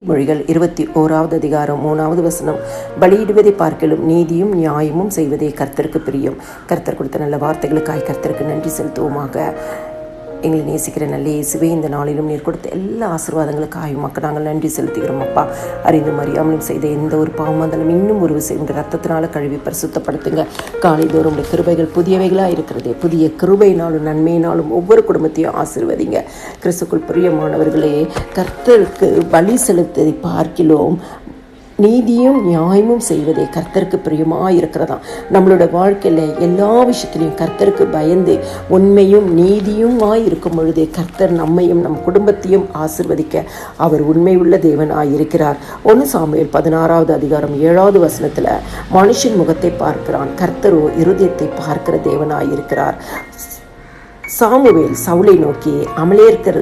நீதிமொழிகள் 21வது அதிகாரம் 3வது வசனம், பலியிடுவதை பார்க்கலும் நீதியும் நியாயமும் செய்வதே கர்த்தருக்கு பிரியம். கர்த்தர் கொடுத்த நல்ல வார்த்தைகளுக்காய் கர்த்தருக்கு நன்றி செலுத்துவோமாக. எங்களை நேசிக்கிற நல்ல இயேசுவே, இந்த நாளிலும் நீர் கொடுத்த எல்லா ஆசீர்வாதங்களுக்காக மக்கள் நாங்கள் நன்றி செலுத்துகிறோம் அப்பா. அறிந்து அறியாமலும் செய்த எந்த ஒரு பாவமாந்தாலும் இன்னும் ஒரு விசை உண்டு ரத்தத்தினால கழுவி பரிசுத்தப்படுத்துங்க. காலைதோறும் உடைய கிருபைகள் புதியவைகளாக இருக்கிறதே, புதிய கிருபையினாலும் நன்மையினாலும் ஒவ்வொரு குடும்பத்தையும் ஆசீர்வதிங்க. கிறிஸ்துக்குள் பிரியமானவர்களே, கர்த்தருக்கு பலி செலுத்ததை பார்க்கிலும் நீதியும் நியாயமும் செய்வதே கர்த்தருக்கு பிரியமாக இருக்கிறதாம். நம்மளோட வாழ்க்கையில் எல்லா விஷயத்திலையும் கர்த்தருக்கு பயந்து உண்மையும் நீதியுமாய் இருக்கும் பொழுதே கர்த்தர் நம்மையும் நம் குடும்பத்தையும் ஆசீர்வதிக்க அவர் உண்மை உள்ள தேவனாய் இருக்கிறார். 1 சாமுவேல் 16வது அதிகாரம் 7வது வசனத்தில் மனுஷன் முகத்தை பார்க்கிறான், கர்த்தரோ இருதயத்தை பார்க்கிற தேவனாய் இருக்கிறார். சாமுவேல் சவுலை நோக்கி அமலேயர்கள்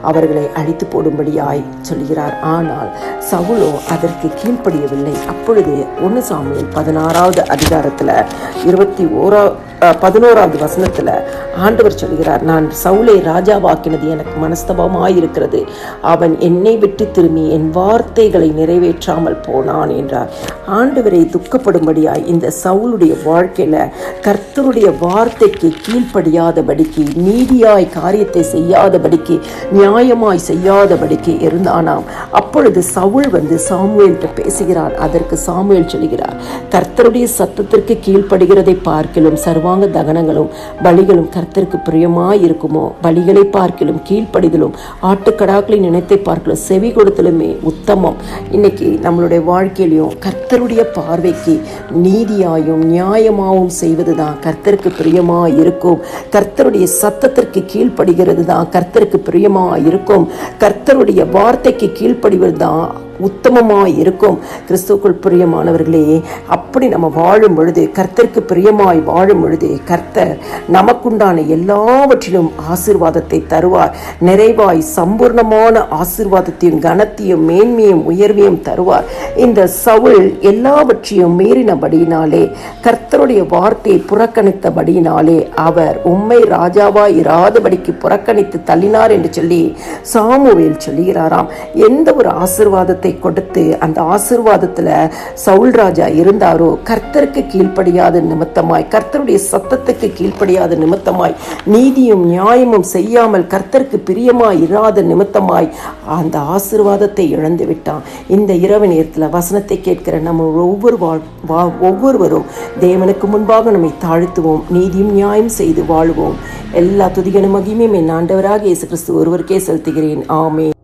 அவர்களை அழித்து போடும்படியாய் சொல்கிறார். ஆனால் சவுலோ அதற்கு கீழ்ப்படியவில்லை. அப்பொழுது 1 சாமுவேல் 16வது அதிகாரத்தில் 11வது வசனத்தில் ஆண்டவர் சொல்கிறார், நான் சவுலை ராஜாவாக்கினது எனக்கு மனஸ்தபமாயிருக்கிறது. அவன் என்னை விட்டு திரும்பி என் வார்த்தைகளை நிறைவேற்றாமல் போனான் என்றார். ஆண்டவரை துக்கப்படும்படியாய் இந்த சவுளுடைய வாழ்க்கையில் கர்த்தருடைய வார்த்தைக்கு கீழ்ப்படியாதபடிக்கு, நீதியாய் காரியத்தை செய்யாதபடிக்கு, நியாயமாய் செய்யாதபடிக்கு இருந்தானாம். அப்பொழுது சவுல் சாமுவேல்கிட்ட பேசுகிறார். அதற்கு சாமுவேல் சொல்கிறார், கர்த்தருடைய சத்தத்திற்கு கீழ்ப்படுகிறதை பார்க்கிலும் சர்வாங்க தகனங்களும் பலிகளும் கர்த்தருக்கு பிரியமாய் இருக்குமோ? பலிகளை பார்க்கிலும் கீழ்ப்படிதலும் ஆட்டுக்கடாக்களை நினைத்தை பார்க்கலும் செவி கொடுத்தலுமே உத்தமம். இன்னைக்கு நம்மளுடைய வாழ்க்கையிலையும் கர்த்தருடைய பார்வைக்கு நீதியாயும் நியாயமாகவும் செய்வதுதான் கர்த்தருக்கு பிரியமாய் இருக்கும். கர்த்தருடைய சத்தத்திற்கு கீழ்ப்படுகிறது தான் கர்த்தருக்கு பிரியமாய் இருக்கும். கர்த்தருடைய வார்த்தைக்கு கீழ்ப்படிவது தான் உத்தமமாய் இருக்கும். கிறிஸ்துவுக்குள் பிரியமானவர்களே, அப்படி நம்ம வாழும் பொழுது, கர்த்தருக்கு பிரியமாய் வாழும் பொழுது, கர்த்தர் நமக்குண்டான எல்லாவற்றிலும் ஆசீர்வாதத்தை தருவார். நிறைவாய் சம்பூர்ணமான ஆசீர்வாதத்தையும் கனத்தையும் மேன்மையும் உயர்வையும் தருவார். இந்த சவுல் எல்லாவற்றையும் மீறினபடியினாலே, கர்த்தருடைய வார்த்தையை புறக்கணித்தபடியினாலே அவர் உம்மை ராஜாவாய் இராதபடிக்கு புறக்கணித்து தள்ளினார் என்று சொல்லி சாமுவேல் சொல்லுகிறாராம். எந்த ஒரு ஆசீர்வாதத்தை கொடுத்து அந்த ஆசீர்வாதத்துல சவுல் ராஜா இருந்தாரோ, கர்த்தருக்கு கீழ்ப்படியாத நிமித்தமாய், கர்த்தருடைய சத்தத்துக்கு கீழ்ப்படியாத நிமித்தமாய், நீதியும் நியாயமும் செய்யாமல் கர்த்தருக்கு பிரியமாய் இராத நிமித்தமாய் அந்த ஆசீர்வாதத்தை இழந்து விட்டான். இந்த இரவு நேரத்தில் வசனத்தை கேட்கிற நம்ம ஒவ்வொருவரும் தேவனுக்கு முன்பாக நம்மை தாழ்த்துவோம், நீதியும் நியாயம் செய்து வாழுவோம். எல்லா துதிகன மகிமையும் என் ஆண்டவராக இயேசு கிறிஸ்து ஒருவருக்கே செலுத்துகிறேன். ஆமென்.